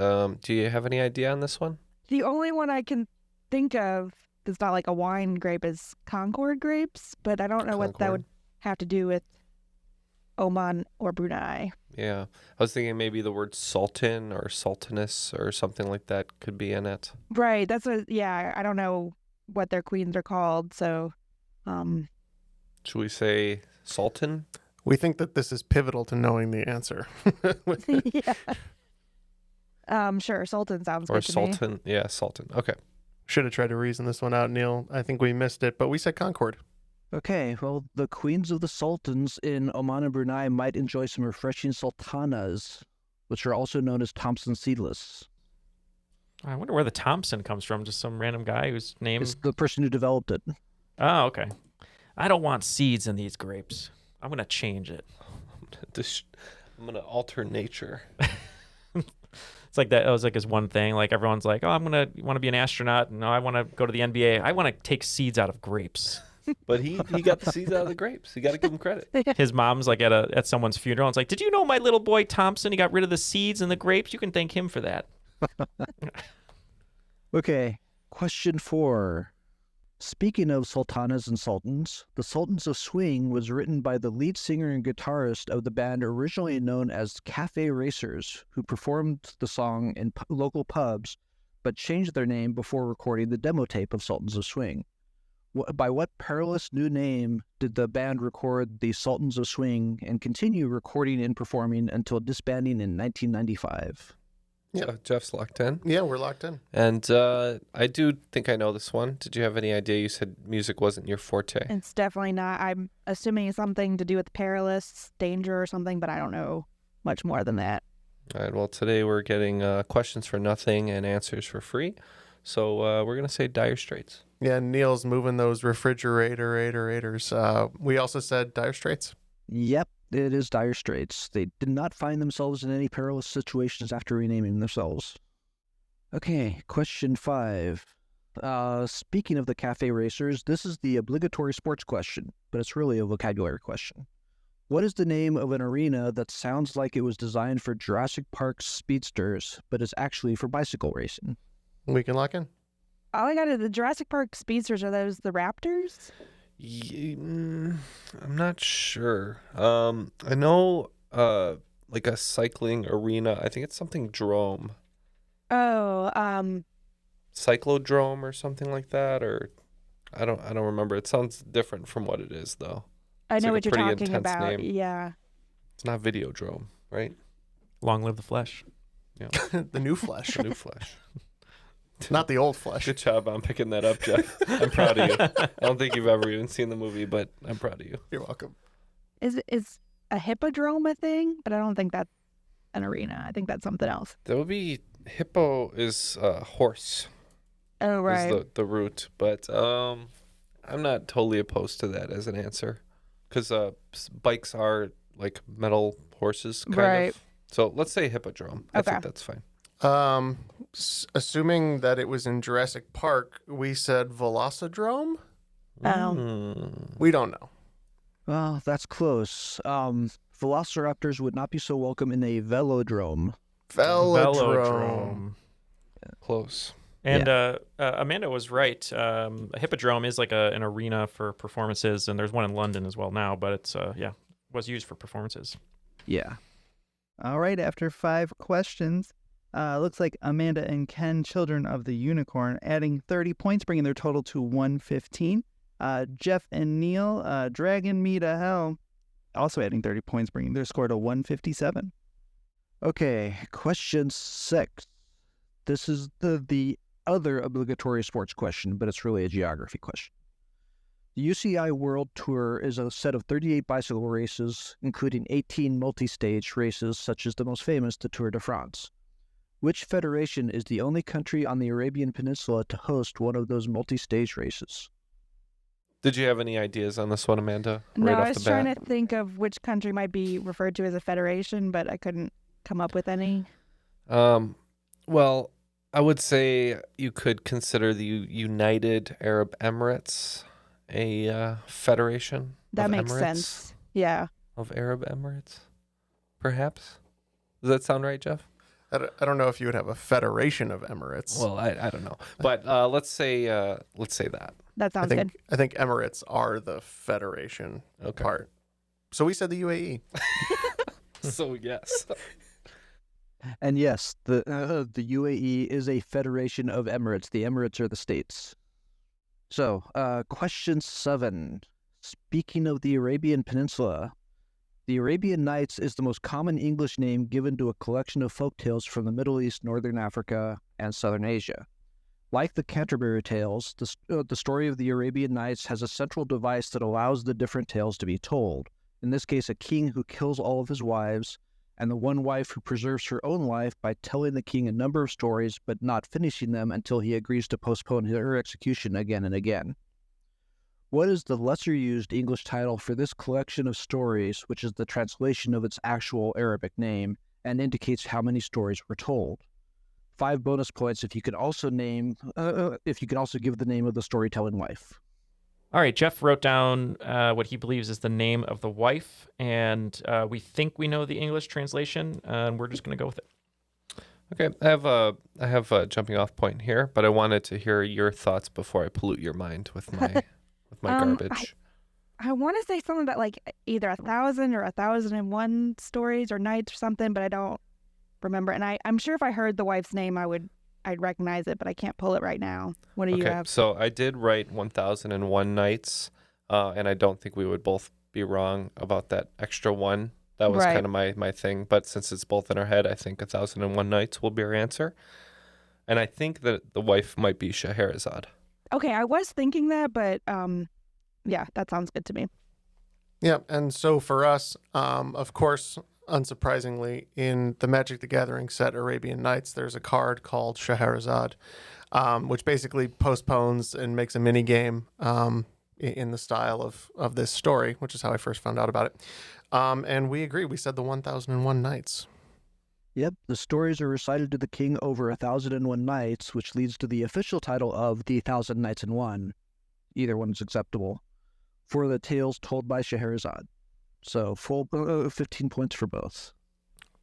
Do you have any idea on this one? The only one I can think of that's not like a wine grape is Concord grapes, but I don't know what that would have to do with Oman or Brunei. Yeah, I was thinking maybe the word sultan or sultaness or something like that could be in it. Right, that's what, yeah, I don't know what their queens are called, so... Should we say sultan? We think that this is pivotal to knowing the answer. Yeah. Sure, sultan sounds or good to sultan. me. Yeah, sultan. Okay. Should have tried to reason this one out, Neil. I think we missed it, but we said Concord. Okay, well, the queens of the sultans in Oman and Brunei might enjoy some refreshing sultanas, which are also known as Thompson seedless. I wonder where the Thompson comes from. Just some random guy whose name... It's the person who developed it. Oh, okay. I don't want seeds in these grapes. I'm going to change it. I'm going to alter nature. It's like that. It was like his one thing. Like everyone's like, oh, want to be an astronaut. No, I want to go to the NBA. I want to take seeds out of grapes. But he got the seeds out of the grapes. You got to give him credit. His mom's like at someone's funeral. It's like, did you know my little boy Thompson? He got rid of the seeds in the grapes. You can thank him for that. Okay, question 4. Speaking of sultanas and sultans, the Sultans of Swing was written by the lead singer and guitarist of the band originally known as Cafe Racers, who performed the song in local pubs, but changed their name before recording the demo tape of Sultans of Swing. By what perilous new name did the band record the Sultans of Swing and continue recording and performing until disbanding in 1995? Yeah, Jeff's locked in. Yeah, we're locked in. And I do think I know this one. Did you have any idea? You said music wasn't your forte. It's definitely not. I'm assuming something to do with perilous, danger or something, but I don't know much more than that. All right, well, today we're getting questions for nothing and answers for free. So we're going to say Dire Straits. Yeah, Neil's moving those refrigerators. We also said Dire Straits. Yep, it is Dire Straits. They did not find themselves in any perilous situations after renaming themselves. Okay, question 5. Speaking of the Cafe Racers, this is the obligatory sports question, but it's really a vocabulary question. What is the name of an arena that sounds like it was designed for Jurassic Park's speedsters, but is actually for bicycle racing? We can lock in. all I got is the Jurassic Park Speedsters. Are those the Raptors? I'm not sure. I know like a cycling arena. I think it's something drome. Oh, Cyclodrome or something like that, or I don't remember. It sounds different from what it is though. I know like what a you're pretty talking intense about. name. Yeah. It's not Videodrome, right? Long live the flesh. Yeah. The new flesh. The new flesh. Not the old flesh. Good job on picking that up, Jeff. I'm proud of you. I don't think you've ever even seen the movie, but I'm proud of you. You're welcome. Is a hippodrome a thing? But I don't think that's an arena. I think that's something else. That would be hippo is horse. Oh, right. Is the root, but I'm not totally opposed to that as an answer, because bikes are like metal horses, kind of. So let's say hippodrome. I think that's fine. Assuming that it was in Jurassic Park, we said Velocidrome? We don't know. Well, that's close. Velociraptors would not be so welcome in a velodrome. Velodrome. Close. And Amanda was right. A hippodrome is like an arena for performances, and there's one in London as well now, but it's, was used for performances. Yeah. All right, after 5 questions, looks like Amanda and Ken, Children of the Unicorn, adding 30 points, bringing their total to 115. Jeff and Neal, Dragging Me to Hell, also adding 30 points, bringing their score to 157. Okay, question 6. This is the other obligatory sports question, but it's really a geography question. The UCI World Tour is a set of 38 bicycle races, including 18 multi-stage races, such as the most famous, the Tour de France. Which federation is the only country on the Arabian Peninsula to host one of those multi-stage races? Did you have any ideas on this one, Amanda? No, right I off was the bat? trying to think of which country might be referred to as a federation, but I couldn't come up with any. Well, I would say you could consider the United Arab Emirates a federation. That of makes Emirates, sense. Yeah. Of Arab Emirates, perhaps. Does that sound right, Jeff? I don't know if you would have a federation of Emirates. Well, I don't know, but let's say that. That sounds good. I think Emirates are the federation part. So we said the UAE. So yes. And yes, the UAE is a federation of Emirates. The Emirates are the states. So, question 7. Speaking of the Arabian Peninsula, the Arabian Nights is the most common English name given to a collection of folktales from the Middle East, Northern Africa, and Southern Asia. Like the Canterbury Tales, the story of the Arabian Nights has a central device that allows the different tales to be told. In this case, a king who kills all of his wives, and the one wife who preserves her own life by telling the king a number of stories but not finishing them until he agrees to postpone her execution again and again. What is the lesser-used English title for this collection of stories, which is the translation of its actual Arabic name, and indicates how many stories were told? 5 bonus points if you can also give the name of the storytelling wife. All right, Jeff wrote down what he believes is the name of the wife, and we think we know the English translation, and we're just going to go with it. Okay, I have a jumping off point here, but I wanted to hear your thoughts before I pollute your mind with my garbage. I want to say something about like either 1,000 or 1,001 stories or nights or something, but I don't remember. And I'm sure if I heard the wife's name, I'd recognize it, but I can't pull it right now. What do you have? So I did write 1,001 nights, and I don't think we would both be wrong about that extra one. That was kind of my thing. But since it's both in our head, I think 1,001 nights will be our answer. And I think that the wife might be Scheherazade. Okay, I was thinking that, but yeah, that sounds good to me. Yeah, and so for us, of course, unsurprisingly, in the Magic the Gathering set Arabian Nights, there's a card called Scheherazade, which basically postpones and makes a mini game in the style of this story, which is how I first found out about it. And we agree. We said the 1,001 Nights. Yep, the stories are recited to the king over 1,001 nights, which leads to the official title of The 1,000 Nights and One. Either one is acceptable. For the tales told by Scheherazade. So full 15 points for both.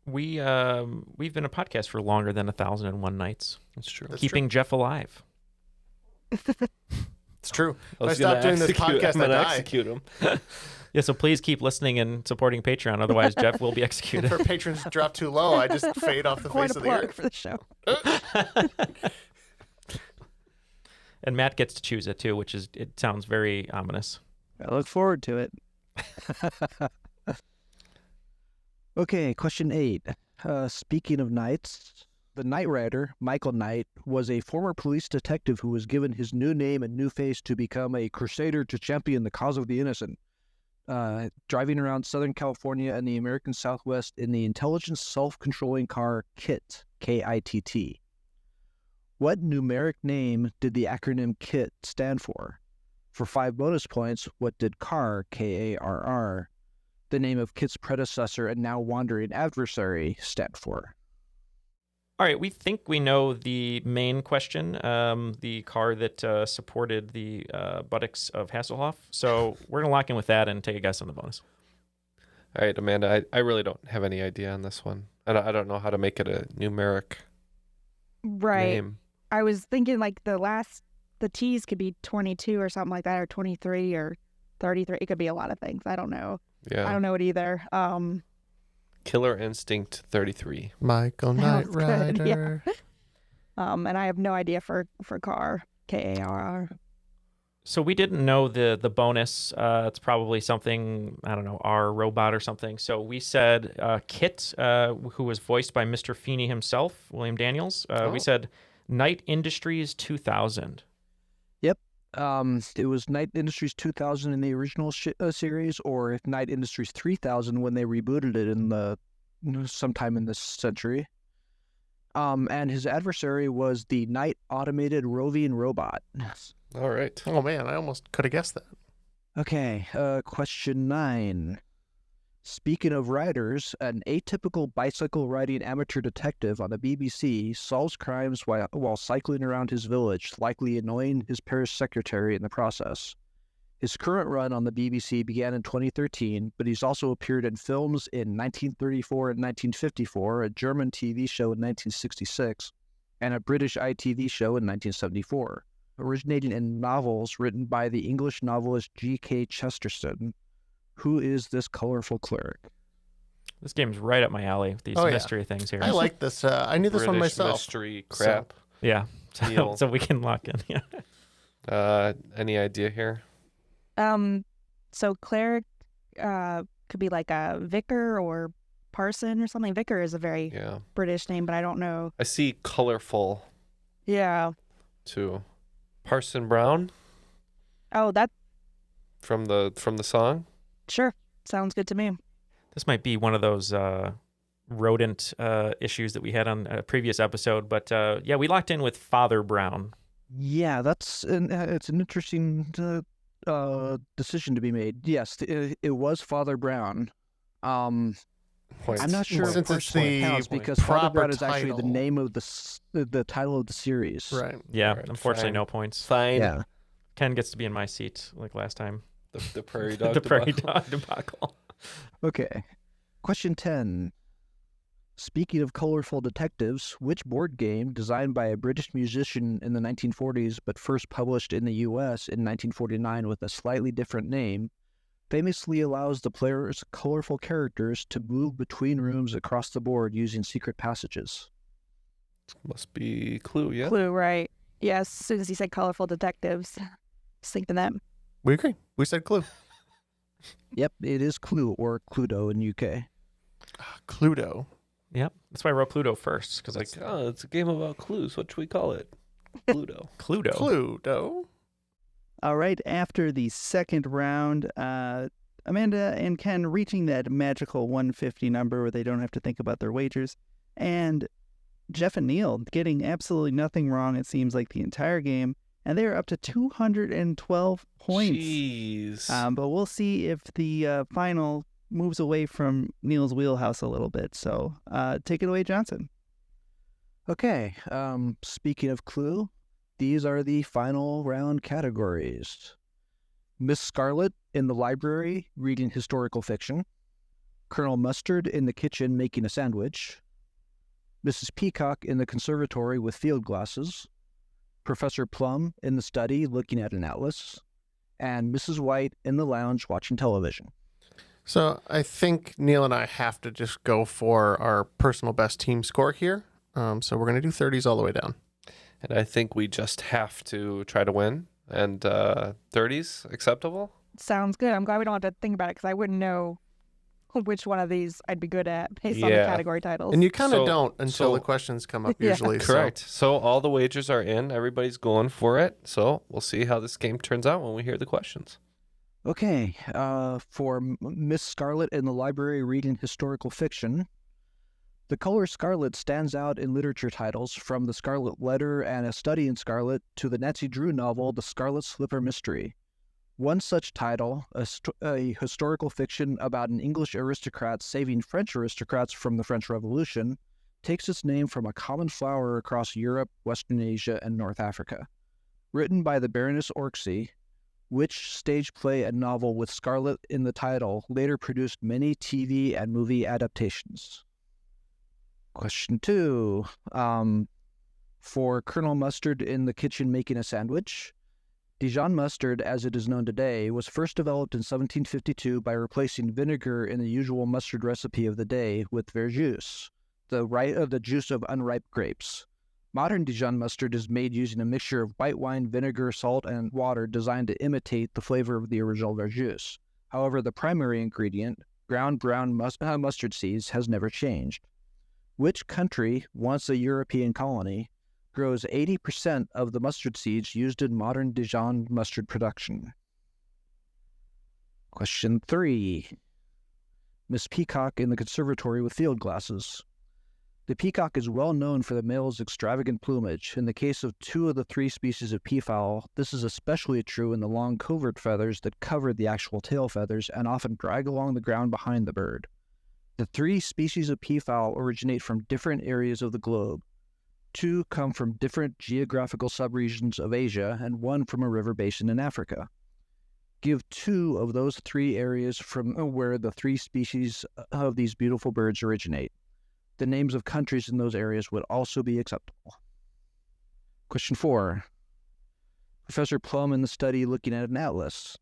We've been a podcast for longer than 1,001 nights. That's true. Keeping Jeff alive. It's true. I If I was stop gonna doing this execute- podcast, I'm I gonna die. execute him. Yeah, so please keep listening and supporting Patreon. Otherwise, Jeff will be executed. If our patrons drop too low, I just fade off the Quite face a of the plug earth. for the show. And Matt gets to choose it too, which is it sounds very ominous. I look forward to it. Okay, question 8. Speaking of knights, the Knight Rider, Michael Knight, was a former police detective who was given his new name and new face to become a crusader to champion the cause of the innocent, driving around Southern California and the American Southwest in the intelligent self-controlling car KITT, K-I-T-T. What numeric name did the acronym KITT stand for? For 5 bonus points, what did CAR, K-A-R-R, the name of KITT's predecessor and now wandering adversary, stand for? All right, we think we know the main question, the car that supported the buttocks of Hasselhoff. So we're going to lock in with that and take a guess on the bonus. All right, Amanda, I really don't have any idea on this one. I don't know how to make it a numeric name. I was thinking like the T's could be 22 or something like that, or 23 or 33. It could be a lot of things. I don't know. Yeah. I don't know it either. Killer Instinct 33. Michael Knight Sounds good, Rider. yeah. And I have no idea for car, K-A-R-R. So we didn't know the bonus. It's probably something, I don't know, our robot or something. So we said KITT, who was voiced by Mr. Feeney himself, William Daniels. We said Knight Industries 2000. Yep. It was Knight Industries 2000 in the original series, or Knight Industries 3000 when they rebooted it in the sometime in this century. And his adversary was the Knight Automated Roving Robot. All right. Oh, man, I almost could have guessed that. Okay, question 9. Speaking of riders, an atypical bicycle-riding amateur detective on the BBC solves crimes while cycling around his village, likely annoying his parish secretary in the process. His current run on the BBC began in 2013, but he's also appeared in films in 1934 and 1954, a German TV show in 1966, and a British ITV show in 1974, originating in novels written by the English novelist G.K. Chesterton. Who is this colorful cleric? This game's right up my alley with these mystery things here. I like this. I knew this one British myself. mystery crap. Yeah. Neal. So we can lock in. Yeah. Any idea here? So cleric could be like a vicar or parson or something. Vicar is a very British name, but I don't know. I see colorful. Yeah. Too. Parson Brown. Oh, that. From the song. Sure. Sounds good to me. This might be one of those rodent issues that we had on a previous episode, but yeah, we locked in with Father Brown. Yeah, it's an interesting decision to be made. Yes, it was Father Brown. I'm not sure if personally counts because Father Brown is actually the name of the title of the series. Right. Yeah, right, unfortunately, fine. no points. Fine. Yeah. Ken gets to be in my seat like last time. The prairie dog. The prairie dog debacle. Okay. Question 10. Speaking of colorful detectives, which board game, designed by a British musician in the 1940s but first published in the U.S. in 1949 with a slightly different name, famously allows the player's colorful characters to move between rooms across the board using secret passages? Must be Clue, yeah? Clue, right. Yes, as soon as he said colorful detectives, just thinking that. We agree. We said Clue. Yep, it is Clue, or Cluedo in UK. Cluedo. Yep, that's why I wrote Pluto first, because It's it's a game about clues. What should we call it? Cluedo. Cluedo. Cluedo. All right, after the second round, Amanda and Ken reaching that magical 150 number where they don't have to think about their wagers, and Jeff and Neal getting absolutely nothing wrong, it seems like, the entire game, and they're up to 212 points. Jeez. But we'll see if the final moves away from Neal's wheelhouse a little bit. So take it away, Johnson. Okay, speaking of Clue, these are the final round categories. Miss Scarlet in the library reading historical fiction. Colonel Mustard in the kitchen making a sandwich. Mrs. Peacock in the conservatory with field glasses. Professor Plum in the study looking at an atlas, and Mrs. White in the lounge watching television. So I think Neal and I have to just go for our personal best team score here. So we're going to do 30s all the way down. And I think we just have to try to win. And 30s acceptable? Sounds good. I'm glad we don't have to think about it because I wouldn't know which one of these I'd be good at based on the category titles. And you kind of don't until the questions come up usually. Correct. So all the wagers are in. Everybody's going for it. So we'll see how this game turns out when we hear the questions. Okay, for Miss Scarlet in the library reading historical fiction, the color scarlet stands out in literature titles from The Scarlet Letter and A Study in Scarlet to the Nancy Drew novel The Scarlet Slipper Mystery. One such title, a historical fiction about an English aristocrat saving French aristocrats from the French Revolution, takes its name from a common flower across Europe, Western Asia, and North Africa. Written by the Baroness Orczy, which stage play and novel with Scarlet in the title later produced many TV and movie adaptations? Question 2. For Colonel Mustard in the kitchen making a sandwich, Dijon mustard, as it is known today, was first developed in 1752 by replacing vinegar in the usual mustard recipe of the day with verjuice, the juice of unripe grapes. Modern Dijon mustard is made using a mixture of white wine, vinegar, salt, and water designed to imitate the flavor of the original verjuice. However, the primary ingredient, ground brown mustard seeds, has never changed. Which country, once a European colony, grows 80% of the mustard seeds used in modern Dijon mustard production? Question 3. Miss Peacock in the conservatory with field glasses. The peacock is well known for the male's extravagant plumage. In the case of 2 of the 3 species of peafowl, this is especially true in the long covert feathers that cover the actual tail feathers and often drag along the ground behind the bird. The 3 species of peafowl originate from different areas of the globe. 2 come from different geographical subregions of Asia, and 1 from a river basin in Africa. Give 2 of those 3 areas from where the 3 species of these beautiful birds originate. The names of countries in those areas would also be acceptable. Question 4. Professor Plum in the study looking at an atlas.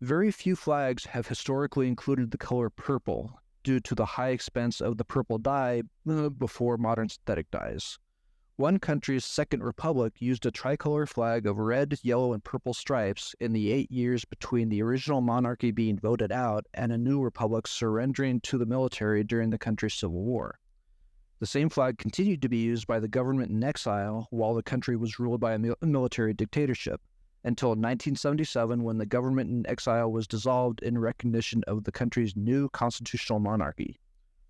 Very few flags have historically included the color purple due to the high expense of the purple dye before modern synthetic dyes. One country's Second Republic used a tricolor flag of red, yellow, and purple stripes in the 8 years between the original monarchy being voted out and a new republic surrendering to the military during the country's civil war. The same flag continued to be used by the government in exile while the country was ruled by a military dictatorship, until 1977 when the government in exile was dissolved in recognition of the country's new constitutional monarchy.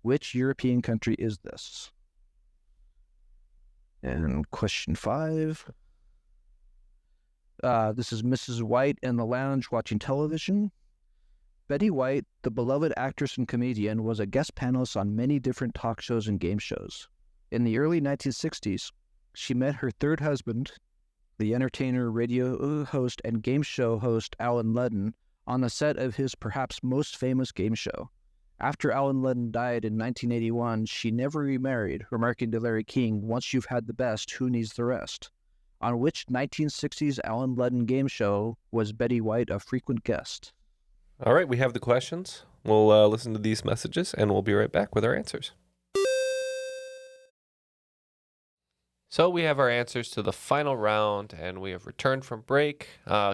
Which European country is this? And question 5. This is Mrs. White in the lounge watching television. Betty White, the beloved actress and comedian, was a guest panelist on many different talk shows and game shows. In the early 1960s, she met her third husband, the entertainer, radio host, and game show host Alan Ludden, on the set of his perhaps most famous game show. After Alan Ludden died in 1981, she never remarried, remarking to Larry King, "Once you've had the best, who needs the rest?" On which 1960s Alan Ludden game show was Betty White a frequent guest? All right, we have the questions. We'll listen to these messages, and we'll be right back with our answers. So we have our answers to the final round, and we have returned from break.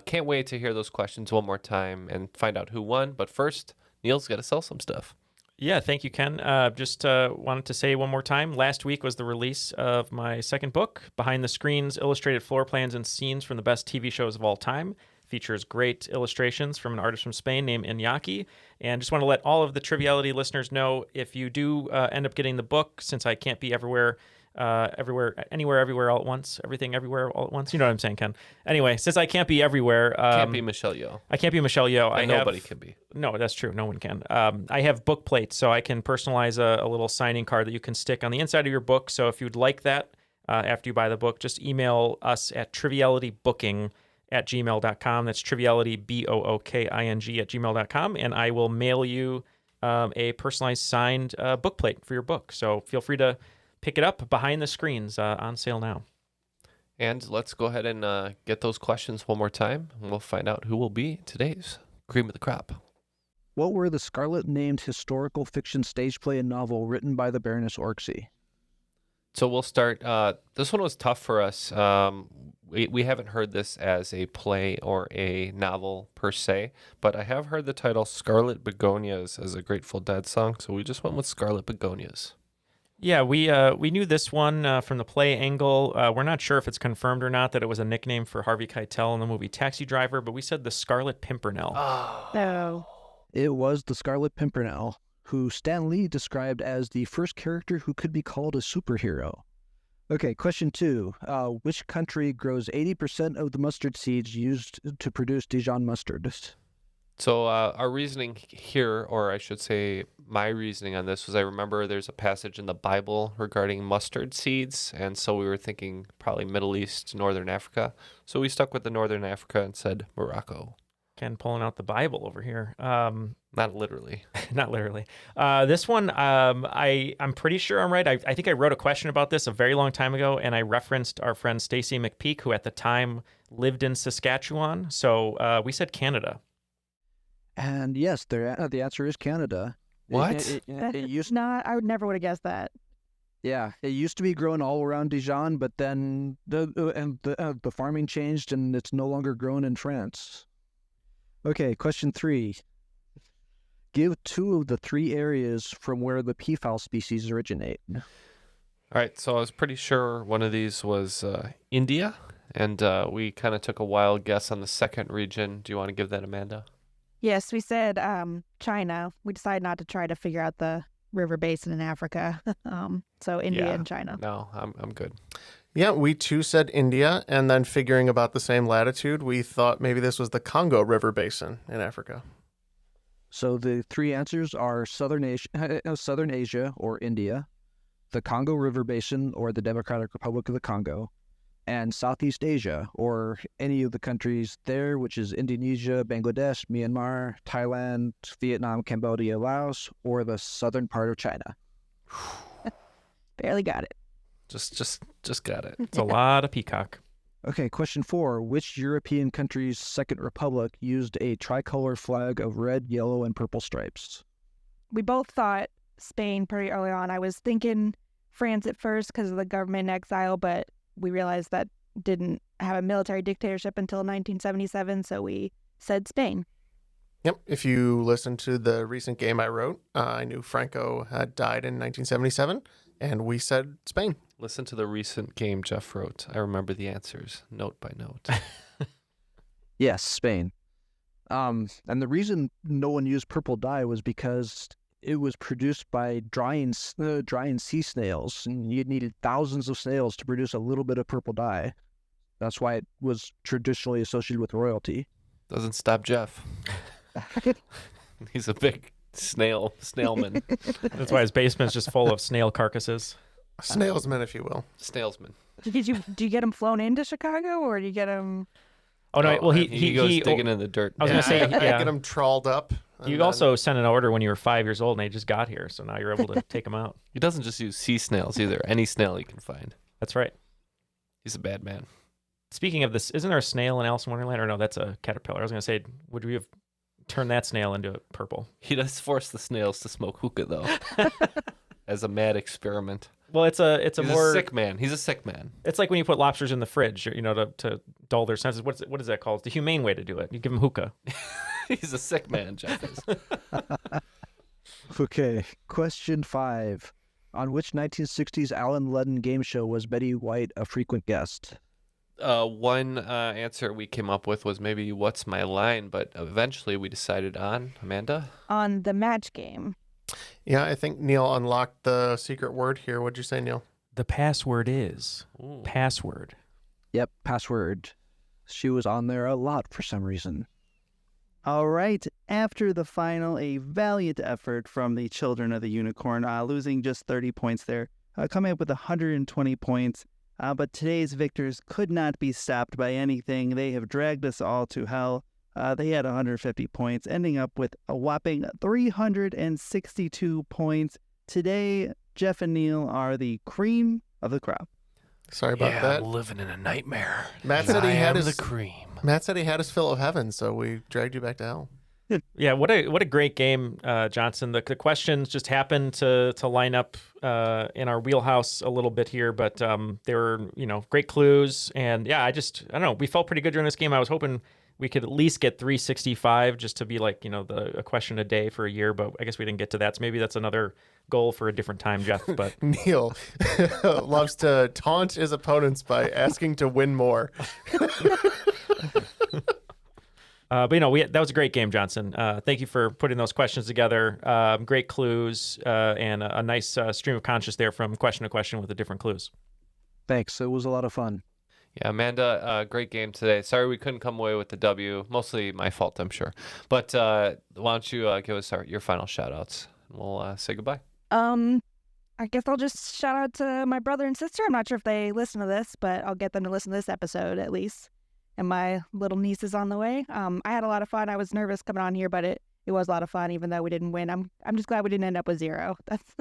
Can't wait to hear those questions one more time and find out who won. But first, Neal's got to sell some stuff. Yeah, thank you, Ken. Just wanted to say one more time, last week was the release of my second book, Behind the Screens, Illustrated Floor Plans and Scenes from the Best TV Shows of All Time. Features great illustrations from an artist from Spain named Iñaki. And just want to let all of the Triviality listeners know, if you do end up getting the book, since I can't be everywhere all at once, everything everywhere all at once. You know what I'm saying, Ken? Anyway, since I can't be everywhere. Can't be Michelle Yeoh. I can't be Michelle Yeoh. Nobody can be. No, that's true. No one can. I have book plates, so I can personalize a little signing card that you can stick on the inside of your book. So if you'd like that after you buy the book, just email us at trivialitybooking@gmail.com. That's triviality, BOOKING @gmail.com. And I will mail you a personalized signed book plate for your book. So feel free to pick it up. Behind the Screens, on sale now. And let's go ahead and get those questions one more time, and we'll find out who will be today's cream of the crop. What were the Scarlet-named historical fiction stage play and novel written by the Baroness Orczy? So we'll start. This one was tough for us. We haven't heard this as a play or a novel per se, but I have heard the title Scarlet Begonias as a Grateful Dead song, so we just went with Scarlet Begonias. Yeah, we knew this one from the play angle. We're not sure if it's confirmed or not that it was a nickname for Harvey Keitel in the movie Taxi Driver, but we said the Scarlet Pimpernel. No. It was the Scarlet Pimpernel, who Stan Lee described as the first character who could be called a superhero. Okay, question 2. Which country grows 80% of the mustard seeds used to produce Dijon mustard? So our reasoning here, or I should say my reasoning on this, was I remember there's a passage in the Bible regarding mustard seeds, and so we were thinking probably Middle East, Northern Africa. So we stuck with the Northern Africa and said Morocco. Ken pulling out the Bible over here. Not literally. Not literally. This one, I'm pretty sure I'm right. I think I wrote a question about this a very long time ago, and I referenced our friend Stacy McPeak, who at the time lived in Saskatchewan. So we said Canada. And yes, the answer is Canada. What? It used Not. I would never would have guessed that. Yeah, it used to be grown all around Dijon, but then the farming changed, and it's no longer grown in France. Okay, question 3. Give 2 of the 3 areas from where the peafowl species originate. All right, so I was pretty sure one of these was India, and we kind of took a wild guess on the second region. Do you want to give that, Amanda? Yes, we said China. We decided not to try to figure out the river basin in Africa. So India and China. No, I'm good. Yeah, we too said India, and then figuring about the same latitude, we thought maybe this was the Congo River Basin in Africa. So the 3 answers are Southern Asia or India, the Congo River Basin or the Democratic Republic of the Congo, and Southeast Asia or any of the countries there, which is Indonesia, Bangladesh, Myanmar, Thailand, Vietnam, Cambodia, Laos, or the southern part of China. Barely got it. Just got it. It's a lot of peacock. Okay, question 4. Which European country's Second Republic used a tricolor flag of red, yellow, and purple stripes? We both thought Spain pretty early on. I was thinking France at first because of the government in exile, but we realized that didn't have a military dictatorship until 1977, so we said Spain. Yep, if you listen to the recent game I wrote, I knew Franco had died in 1977, and we said Spain. Listen to the recent game Jeff wrote. I remember the answers, note by note. Yes, Spain. And the reason no one used purple dye was because it was produced by drying sea snails, and you needed thousands of snails to produce a little bit of purple dye. That's why it was traditionally associated with royalty. Doesn't stop Jeff. He's a big snailman. That's why his basement's just full of snail carcasses. Snailsman, if you will. Snailsman. Do you get him flown into Chicago, or do you get him? Oh no! Well, he goes digging in the dirt. I was gonna say, I get him trawled up. You also sent an order when you were 5 years old, and they just got here, so now you're able to take them out. He doesn't just use sea snails either. Any snail he can find. That's right. He's a bad man. Speaking of this, isn't there a snail in Alice in Wonderland? Or no, that's a caterpillar. I was gonna say, would we have turned that snail into purple? He does force the snails to smoke hookah though, as a mad experiment. Well, it's a more sick man. He's a sick man. It's like when you put lobsters in the fridge, to dull their senses. What is that called? It's the humane way to do it. You give them hookah. He's a sick man, Jeff is. Okay, question 5. On which 1960s Alan Ludden game show was Betty White a frequent guest? One answer we came up with was maybe What's My Line, but eventually we decided on, Amanda? On the match game. Yeah, I think Neal unlocked the secret word here. What'd you say, Neal? The password is password. Yep, password. She was on there a lot for some reason. All right, after the final, a valiant effort from the Children of the Unicorn, losing just 30 points there, coming up with 120 points. But today's victors could not be stopped by anything. They have dragged us all to hell. They had 150 points, ending up with a whopping 362 points. Today, Jeff and Neal are the cream of the crop. Sorry about that. I'm living in a nightmare. Matt said he had his the cream. Matt said he had his fill of heaven, so we dragged you back to hell. Yeah, what a great game, Johnson. The questions just happened to line up in our wheelhouse a little bit here, but they were great clues, and yeah, I don't know. We felt pretty good during this game. I was hoping we could at least get 365 just to be like a question a day for a year, but I guess we didn't get to that. So maybe that's another goal for a different time, Jeff. But Neal loves to taunt his opponents by asking to win more. But that was a great game, Johnson. Thank you for putting those questions together. Great clues and a nice stream of conscious there from question to question with the different clues. Thanks. It was a lot of fun. Yeah, Amanda, great game today. Sorry we couldn't come away with the W. Mostly my fault, I'm sure. But why don't you give us your final shout-outs, and we'll say goodbye. I guess I'll just shout out to my brother and sister. I'm not sure if they listen to this, but I'll get them to listen to this episode at least. And my little niece is on the way. I had a lot of fun. I was nervous coming on here, but it was a lot of fun, even though we didn't win. I'm just glad we didn't end up with 0. That's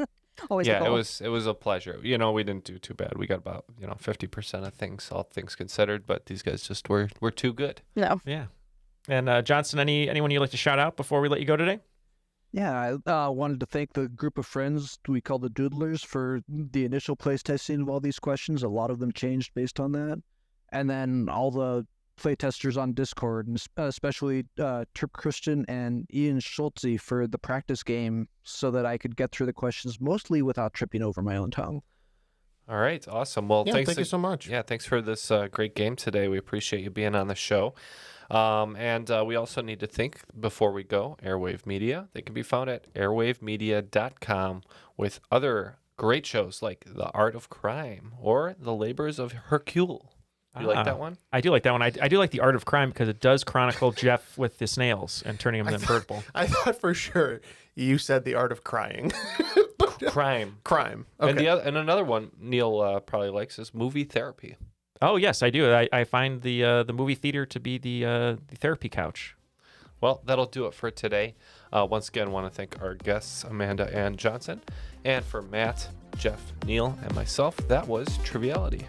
always a goal. it was a pleasure. We didn't do too bad. We got about 50% of things, all things considered. But these guys just were too good. Yeah. Yeah. And Johnson, anyone you'd like to shout out before we let you go today? Yeah, I wanted to thank the group of friends we call the Doodlers for the initial place testing of all these questions. A lot of them changed based on that. And then all the playtesters on Discord, and especially Trip Christian and Ian Schultze for the practice game so that I could get through the questions mostly without tripping over my own tongue. All right, awesome. Well, thank you so much. Yeah, thanks for this great game today. We appreciate you being on the show. And we also need to thank, before we go, Airwave Media. They can be found at airwavemedia.com with other great shows like The Art of Crime or The Labors of Hercule. You like that one? I do like that one. I do like The Art of Crime because it does chronicle Jeff with the snails and turning him into purple. I thought for sure you said The Art of Crying. Crime. Okay. And another one Neal probably likes is Movie Therapy. Oh, yes, I do. I find the movie theater to be the therapy couch. Well, that'll do it for today. Once again, I want to thank our guests, Amanda and Johnson. And for Matt, Jeff, Neal, and myself, that was Triviality.